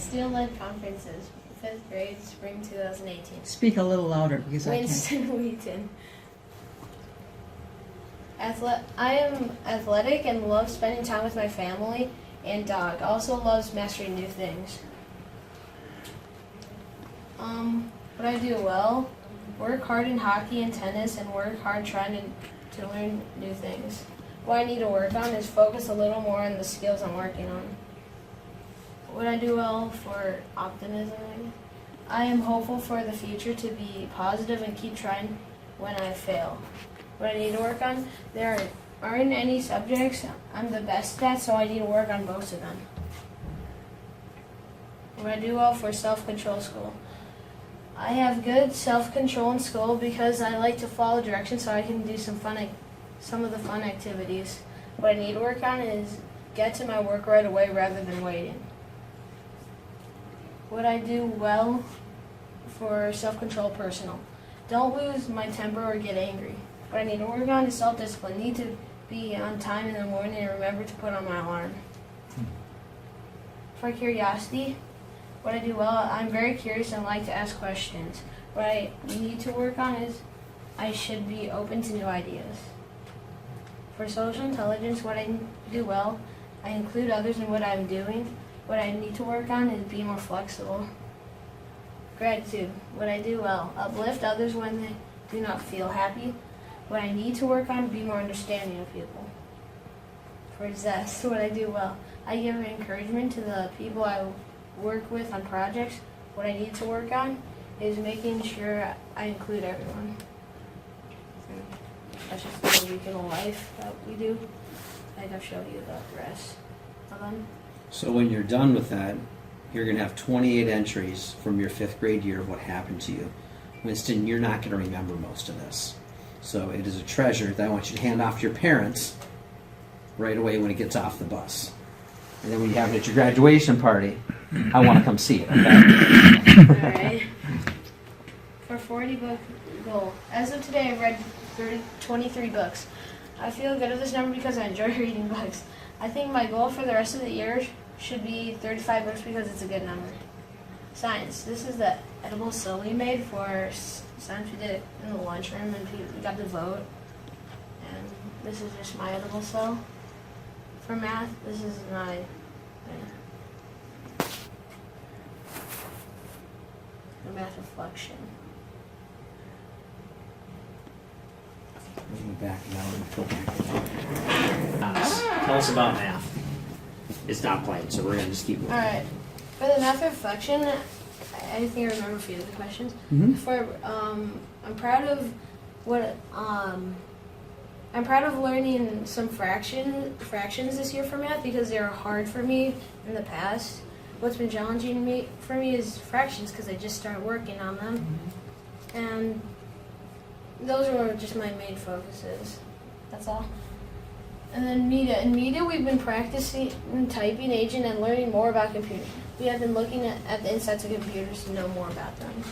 Steel-led conferences, 5th grade, spring 2018. Speak a little louder because Winston, Wheaton. I am athletic and love spending time with my family and dog. Also loves mastering new things. What I do well, work hard in hockey and tennis and work hard trying to learn new things. What I need to work on is focus a little more on the skills I'm working on. What I do well for optimism, I am hopeful for the future to be positive and keep trying when I fail. What I need to work on, there aren't any subjects I'm the best at, so I need to work on most of them. What I do well for self-control school. I have good self-control in school because I like to follow directions so I can do some of the fun activities. What I need to work on is get to my work right away rather than waiting. What I do well for self-control personal. Don't lose my temper or get angry. What I need to work on is self-discipline. Need to be on time in the morning and remember to put on my alarm. For curiosity, what I do well, I'm very curious and like to ask questions. What I need to work on is I should be open to new ideas. For social intelligence, what I do well, I include others in what I'm doing. What I need to work on is be more flexible. Gratitude, what I do well, uplift others when they do not feel happy. What I need to work on, be more understanding of people. For zest, what I do well, I give encouragement to the people I work with on projects. What I need to work on is making sure I include everyone. That's just the week in a life that we do. I think I've showed you the rest of them. So when you're done with that, you're going to have 28 entries from your 5th grade year of what happened to you. Winston, you're not going to remember most of this. So it is a treasure that I want you to hand off to your parents right away when it gets off the bus. And then when you have it at your graduation party, I want to come see it, okay? All right. For 40 book goal. As of today, I've read 23 books. I feel good at this number because I enjoy reading books. I think my goal for the rest of the year should be 35 books because it's a good number. Science. This is the edible cell we made for science. We did it in the lunchroom and we got to vote. And this is just my edible cell. For math, this is my the math reflection. Back now and go back. Tell us about math. It's not playing, so we're going to just keep moving. All right. For the math reflection, I think I remember a few of the questions. For I'm proud of what I'm proud of learning some fractions this year for math because they were hard for me in the past. What's been challenging for me is fractions because I just started working on them, and those were just my main focuses. That's all. And then media. In media, we've been practicing typing agent and learning more about computers. We have been looking at the insides of computers to know more about them.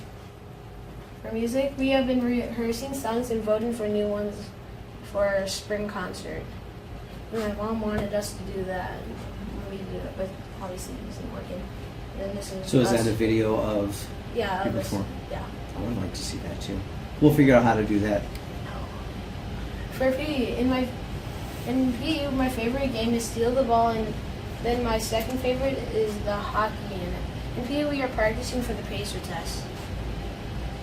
For music, we have been rehearsing songs and voting for new ones for our spring concert. And my mom wanted us to do that. And we do it, but obviously it isn't working. And then this is So is us. that a video of Yeah, you this, before? yeah. I would like to see that too. We'll figure out how to do that. For PE, in PE, my favorite game is steal the ball, and then my second favorite is the hockey game. In PE, we are practicing for the pacer test.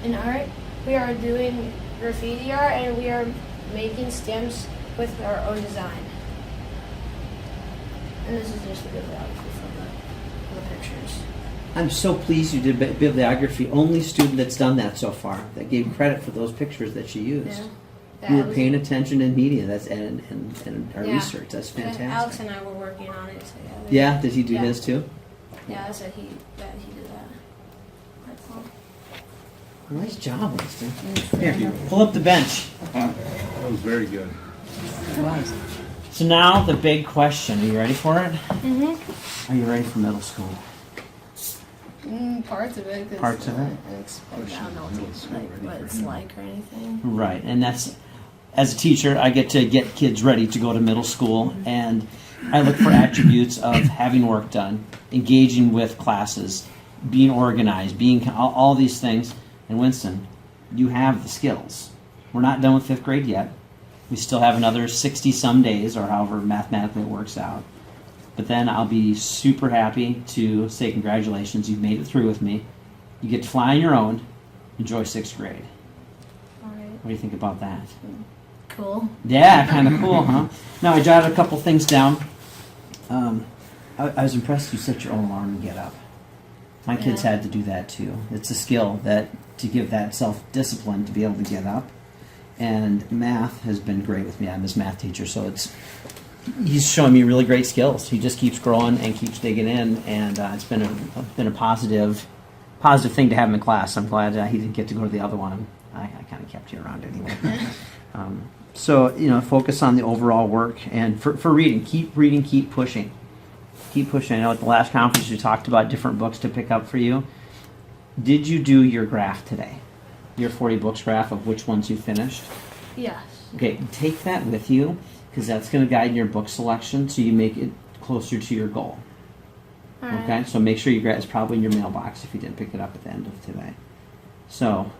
In art, we are doing graffiti art, and we are making stamps with our own design. And this is just a bibliography for the pictures. I'm so pleased you did bibliography. Only student that's done that so far. That gave credit for those pictures that she used. Yeah. You were paying attention in media. That's and our Yeah. research. That's And fantastic. Alex and I were working on it together. Yeah, did he do Yeah. his too? Yeah, I said he did that. That's all. Nice job, Winston. Here, pull up the bench. That was very good. So now the big question. Are you ready for it? Mm-hmm. Are you ready for middle school? Parts of it. 'Cause Parts of it? I don't know what it's like or anything. Right, and that's, as a teacher, I get to get kids ready to go to middle school, and I look for attributes of having work done, engaging with classes, being organized, being all these things. And Winston, you have the skills. We're not done with 5th grade yet. We still have another 60 some days, or however mathematically it works out. But then I'll be super happy to say congratulations, you've made it through with me. You get to fly on your own. Enjoy 6th grade. All right. What do you think about that? Cool. Yeah, kind of cool, huh? Now, I jotted a couple things down. I was impressed you set your own alarm and get up. My kids Yeah. had to do that too. It's a skill that to give that self-discipline to be able to get up. And math has been great with me. I'm his math teacher, so he's showing me really great skills. He just keeps growing and keeps digging in, and it's been a positive thing to have him in class. I'm glad he didn't get to go to the other one. I kind of kept you around anyway. So focus on the overall work, and for reading, keep pushing. Keep pushing. I know at the last conference you talked about different books to pick up for you. Did you do your graph today? Your 40 books graph of which ones you finished? Yes. Okay, take that with you, because that's going to guide your book selection so you make it closer to your goal. All right. Okay, so make sure you grab it's probably in your mailbox if you didn't pick it up at the end of today. So,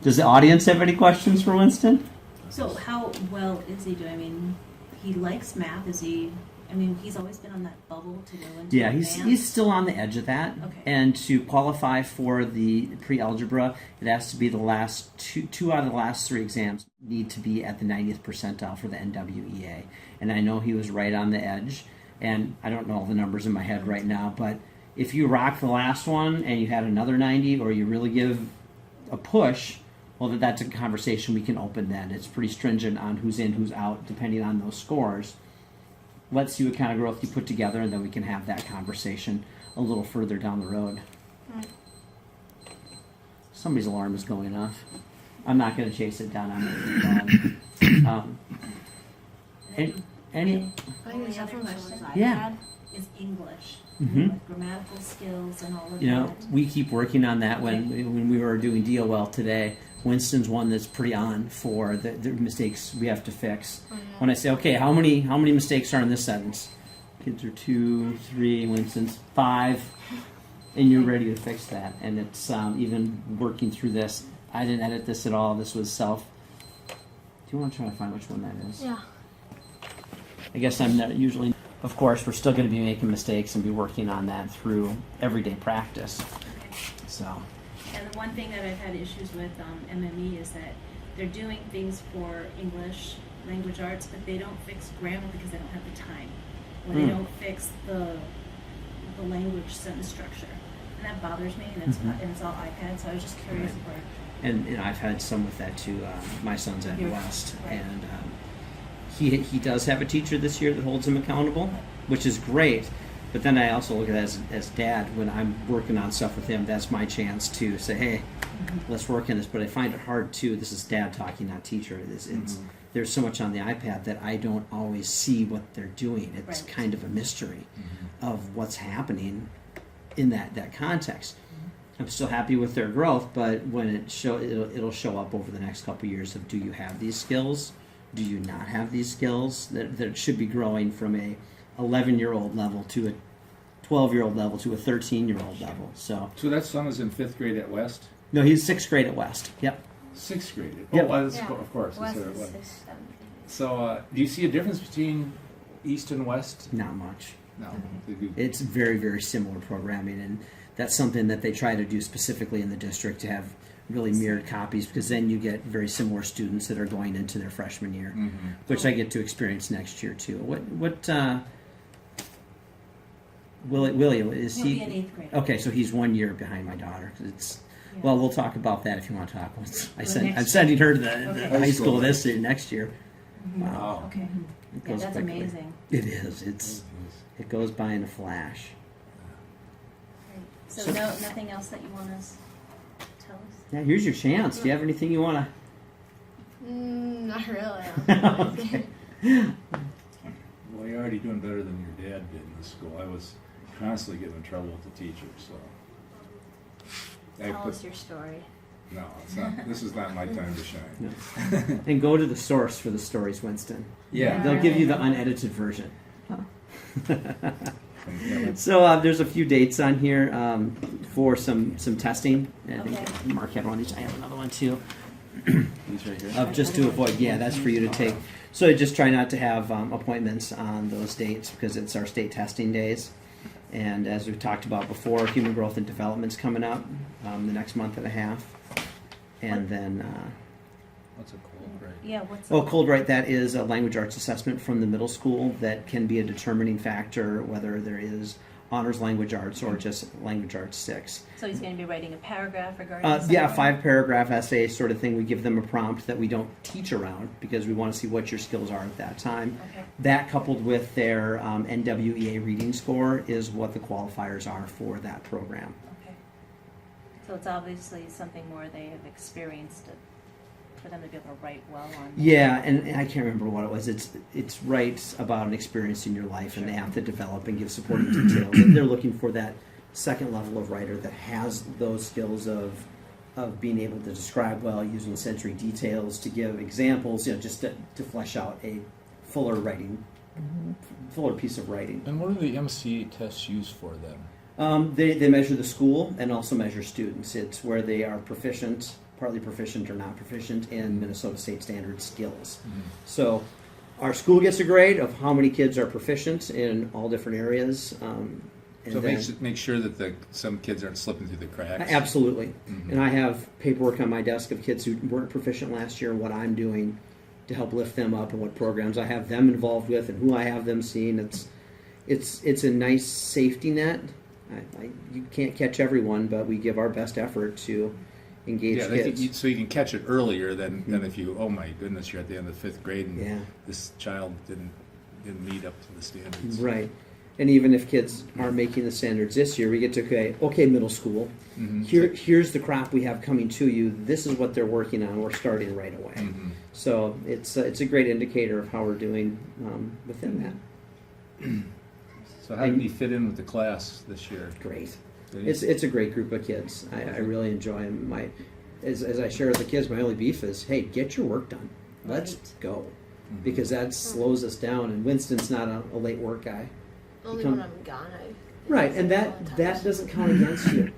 does the audience have any questions for Winston? So how well is he doing? I mean, he likes math. He's always been on that bubble to go into Yeah, advanced. he's still on the edge of that. Okay. And to qualify for the pre-algebra, it has to be the last two out of the last 3 exams need to be at the 90th percentile for the NWEA. And I know he was right on the edge. And I don't know all the numbers in my head right now, but if you rock the last one and you had another 90, or you really give a push, well, that's a conversation we can open then. It's pretty stringent on who's in, who's out, depending on those scores. Let's see what kind of growth you put together, and then we can have that conversation a little further down the road. Right. Somebody's alarm is going off. I'm not going to chase it down. I'm going to any? I think The there's other something questions I Yeah. had is English, Mhm. with grammatical skills and all of You know, that. we keep working on that. When we were doing DOL today, Winston's one that's pretty on for the mistakes we have to fix. Oh, yeah. When I say, okay, how many mistakes are in this sentence? Kids are 2, 3, Winston's 5, and you're ready to fix that. And it's even working through this. I didn't edit this at all. This was self. Do you want to try to find which one that is? Yeah. I guess I'm not usually. Of course, we're still going to be making mistakes and be working on that through everyday practice. So. And the one thing that I've had issues with MME is that they're doing things for English, language arts, but they don't fix grammar because they don't have the time. Or they don't fix the language sentence structure. And that bothers me, and it's all iPad, so I was just curious where. And I've had some with that too. My son's at Your- West, right. and he does have a teacher this year that holds him accountable, which is great. But then I also look at it as dad, when I'm working on stuff with him, that's my chance to say, hey, let's work on this. But I find it hard too. This is dad talking, not teacher. There's so much on the iPad that I don't always see what they're doing. It's Right. kind of a mystery of what's happening in that context. I'm still happy with their growth, but when it'll show up over the next couple of years of, do you have these skills? Do you not have these skills? That should be growing from a 11-year-old level to a 12-year-old level to a 13-year-old level. So that son is in 5th grade at West? no, he's 6th grade at West. Yep. 6th grade? Yep. Oh, that's, Yeah. of course. West It's is West. 6, 7. So, do you see a difference between East and West? Not much. No. They do. It's very, very similar programming, and that's something that they try to do specifically in the district, to have really mirrored copies, because then you get very similar students that are going into their freshman year, which I get to experience next year too. Willie, is He'll he? be in 8th grade. Okay, so he's 1 year behind my daughter. 'Cause it's Yeah. well, we'll talk about that if you want to talk. next I'm year. sending her to the Okay. high school this year, next year. Wow. Okay. It Yeah, goes that's quickly. amazing. It is. It goes by in a flash. Great. So nothing else that you want us to tell us? Yeah, here's your chance. Do you have anything you want Not really. to? Okay. Well, you're already doing better than your dad did in the school. I was constantly getting in trouble with the teacher, so. Tell us your story. No, it's not. This is not my time to shine. No. And go to the source for the stories, Winston. Yeah. They'll give you the unedited version. So there's a few dates on here for some testing. I think Okay. Mark had one of these. I have another one too. These right here. Just to avoid, yeah, that's for you to take. So just try not to have appointments on those dates because it's our state testing days. And as we've talked about before, human growth and development's coming up the next month and a half. And then, What's a cold right? Yeah, what's Cold Right, that is a language arts assessment from the middle school that can be a determining factor whether there is honors language arts or just language arts 6. So he's going to be writing a paragraph regarding Yeah, something? 5-paragraph essay sort of thing. We give them a prompt that we don't teach around because we want to see what your skills are at that time. Okay. That coupled with their NWEA reading score is what the qualifiers are for that program. Okay. So it's obviously something more they have experienced for them to be able to write well on. Yeah, and I can't remember what it was. It's right about an experience in your life, and they have to develop and give supporting details. And they're looking for that second level of writer that has those skills of being able to describe well, using sensory details to give examples, just to flesh out a fuller writing, fuller piece of writing. And what are the MC tests used for then? They measure the school and also measure students. It's where they are proficient, partly proficient or not proficient in Minnesota State Standard skills. So our school gets a grade of how many kids are proficient in all different areas. And So then, make sure that some kids aren't slipping through the cracks. absolutely. Mhm. And I have paperwork on my desk of kids who weren't proficient last year, what I'm doing to help lift them up and what programs I have them involved with and who I have them seeing. It's a nice safety net. You can't catch everyone, but we give our best effort to engage Yeah, kids. so you can catch it earlier than if you, oh my goodness, you're at the end of 5th grade and Yeah. this child didn't meet up to the standards. Right. And even if kids aren't making the standards this year, we get to okay, middle school. Mhm. Here's the crop we have coming to you. This is what they're working on. We're starting right away. Mhm. So it's a great indicator of how we're doing within that. So how did he fit in with the class this year? Great. Did he? It's a great group of kids. I really enjoy them. As I share with the kids, my only beef is, hey, get your work done. Let's Right. go. Mhm. Because that slows us down. And Winston's not a late work guy. Only Become- when I'm gone. Right, and that doesn't count against you.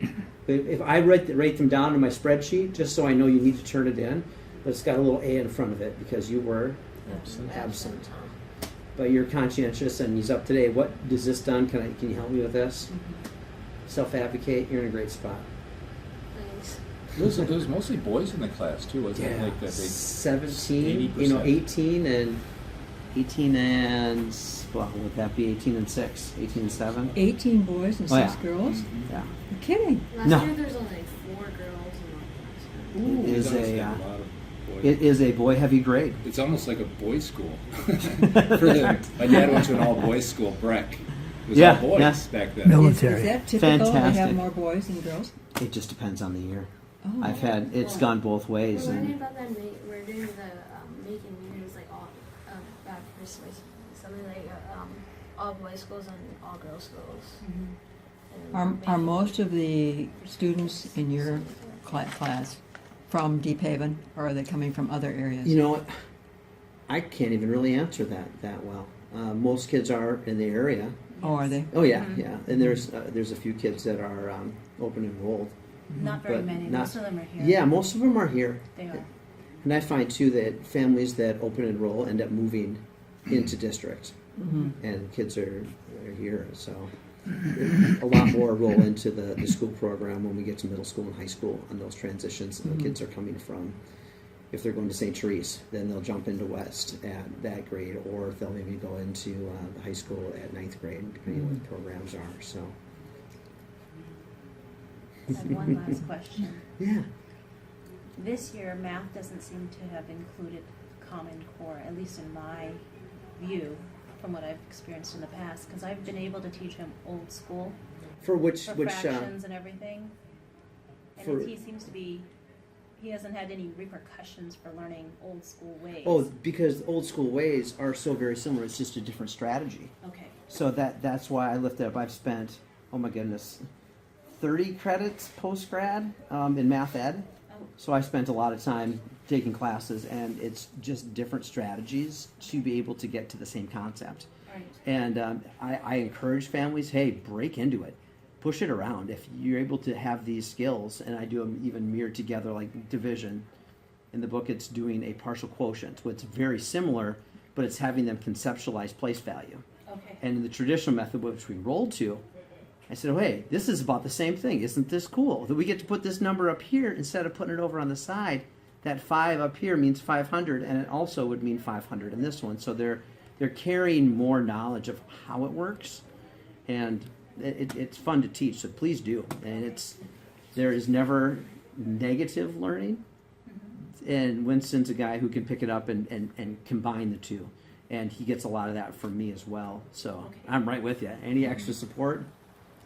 If I write them down in my spreadsheet, just so I know you need to turn it in, but it's got a little A in front of it because you were absent. But you're conscientious and he's up today. What is this done? Can you help me with this? Self-advocate. You're in a great spot. Thanks. There was mostly boys in the class too, wasn't it? Like that big 17, 80%. 18 and well, would that be 18 and 6, 18 and 7? 18 boys and Oh, 6 yeah. girls? Yeah. You're kidding. Last No. year there's only 4 girls in my class. It is It's almost a like a lot of boys. it is a boy-heavy grade. It's almost like a boys' school. My dad went to an all-boys school, Breck. It was Yeah, all boys yeah. back then. Is that typical to Fantastic. have more boys than girls? It just depends on the year. Oh. I've had it's gone both ways. We're learning And about that. We're doing the making leaders like all about persuasion, something like all boys schools and all girls schools. And Are making- most of the students in your class from Deep Haven, or are they coming from other areas? you know what? I can't even really answer that well. Most kids are in the area. Oh, are they? Oh yeah, yeah. And there's a few kids that are open enrolled. Not very But many. not- Most of them are here. Yeah, most of them are here. They are. And I find too that families that open enroll end up moving into district, Mhm. and kids are here. So a lot more roll into the school program when we get to middle school and high school on those transitions. The kids are coming from, if they're going to St. Therese, then they'll jump into West at that grade, or they'll maybe go into the high school at 9th grade, depending on what the programs are. So I have one last question. yeah. This year, math doesn't seem to have included Common Core, at least in my view, from what I've experienced in the past, because I've been able to teach him old school For which for fractions and everything. And for- he seems to be, he hasn't had any repercussions for learning old school ways. oh, because old school ways are so very similar. It's just a different strategy. Okay. So that's why I lifted up. I've spent, oh my goodness, 30 credits post grad in math ed. Oh, So I spent a lot of time taking classes, and it's just different strategies to be able to get to the same concept. all Right. And I encourage families, hey, break into it. Push it around. If you're able to have these skills, and I do them even mirrored together like division. In the book, it's doing a partial quotient. So it's very similar, but it's having them conceptualize place value. Okay. And in the traditional method, which we rolled to, I said, oh, hey, this is about the same thing. Isn't this cool? That we get to put this number up here instead of putting it over on the side. That 5 up here means 500, and it also would mean 500 in this one. So they're carrying more knowledge of how it works, and it's fun to teach. So please do. And there is never negative learning. And Winston's a guy who can pick it up and combine the two, and he gets a lot of that from me as well. So Okay. I'm right with you. Any extra support?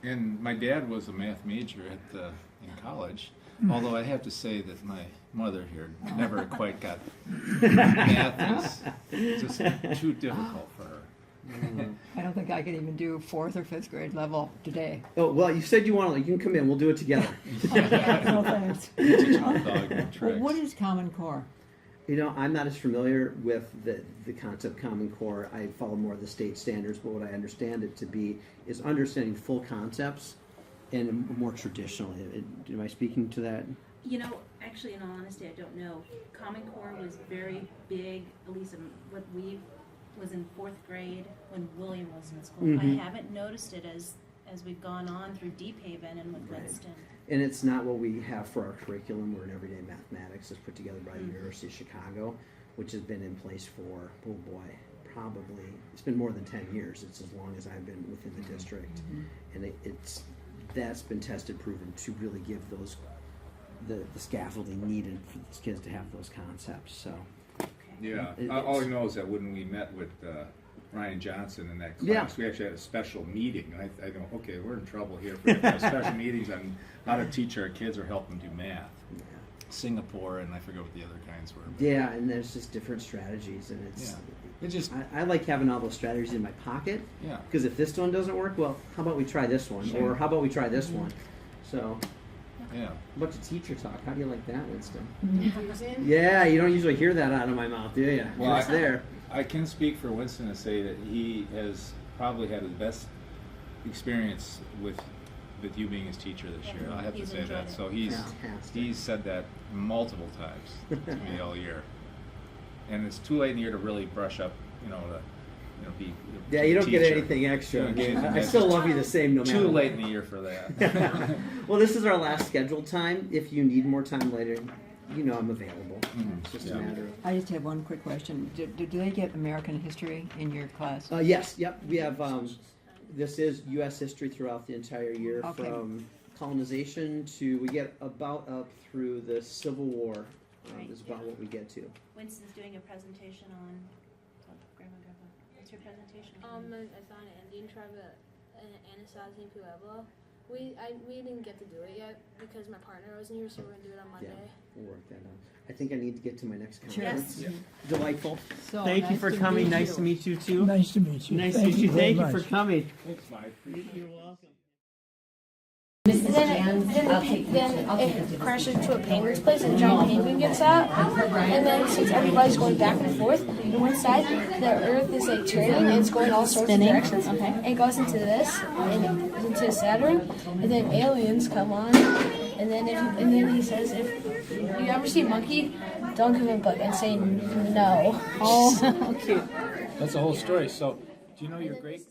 And my dad was a math major in college, although I have to say that my mother here never quite got math is just too difficult for her. I don't think I could even do 4th or 5th grade level today. Oh well, you said you want to. You can come in. We'll do it together. No thanks. Teach hot dog and Well, tricks. what is Common Core? You know, I'm not as familiar with the concept Common Core. I follow more of the state standards, but what I understand it to be is understanding full concepts and more traditionally. Am I speaking to that? You know, actually, in all honesty, I don't know. Common Core was very big, at least in what we was in 4th grade when William was in school. I haven't noticed it as we've gone on through Deep Haven and with Winston. And it's not what we have for our curriculum. We're in everyday mathematics. It's put together by the University of Chicago, which has been in place for, oh boy, probably, it's been more than 10 years. It's as long as I've been within the district. And that's been tested, proven to really give those, the scaffolding needed for these kids to have those concepts. So, Yeah, It's- all I know is that when we met with Ryan Johnson in that class, Yeah. we actually had a special meeting. And I go, okay, we're in trouble here for special meetings on how to teach our kids or help them do math. Singapore, and I forget what the other kinds were. But yeah, and there's just different strategies, and Yeah. It just, I like having all those strategies in my pocket. yeah. Because if this one doesn't work, well, how about we try this one? Sure. Or how about we try this one? So, Yeah. a bunch of teacher talk. How do you like that, Winston? Confusing. Yeah, you don't usually hear that out of my mouth, do you? Well, It's there. I can speak for Winston and say that he has probably had the best experience with you being his teacher this year. I have to He's say enjoyed that. it. So he's Fantastic. said that multiple times to me all year. And it's too late in the year to really brush up, be. Yeah, you don't get teacher. anything extra. You don't get anything I still extra. love you the same no matter Too what. late in the year for that. Well, this is our last scheduled time. If you need more time later, I'm available. It's just a Yeah. matter of... I just have one quick question. Do they get American history in your class? Yes, yep. We have, this is U.S. history throughout the entire year, Okay. from colonization to, we get about up through the Civil War, Right. is about what we get to. Winston's doing a presentation on Grandma. What's your presentation on? It's on an Indian tribe, Anasazi and Pueblo. We didn't get to do it yet because my partner wasn't here, so we're gonna do it on Monday. Yeah, we'll work that out. I think I need to get to my next Sure. conference. Yes. Delightful. So, Thank you nice for to coming. meet Nice you. to meet you too. Nice to meet you. Nice to meet you. very Thank you for much. coming. Thanks, Mike. You're welcome. Then it crashes into a penguin's place, and a giant penguin gets out. And then since everybody's going back and forth, on one side the Earth is like turning, and it's going all sorts of directions. And it goes into this, and into Saturn, and then aliens come on. And then he says, if you ever see a monkey, don't give him a book and say no. Oh, cute. That's the whole story. So, do you know your great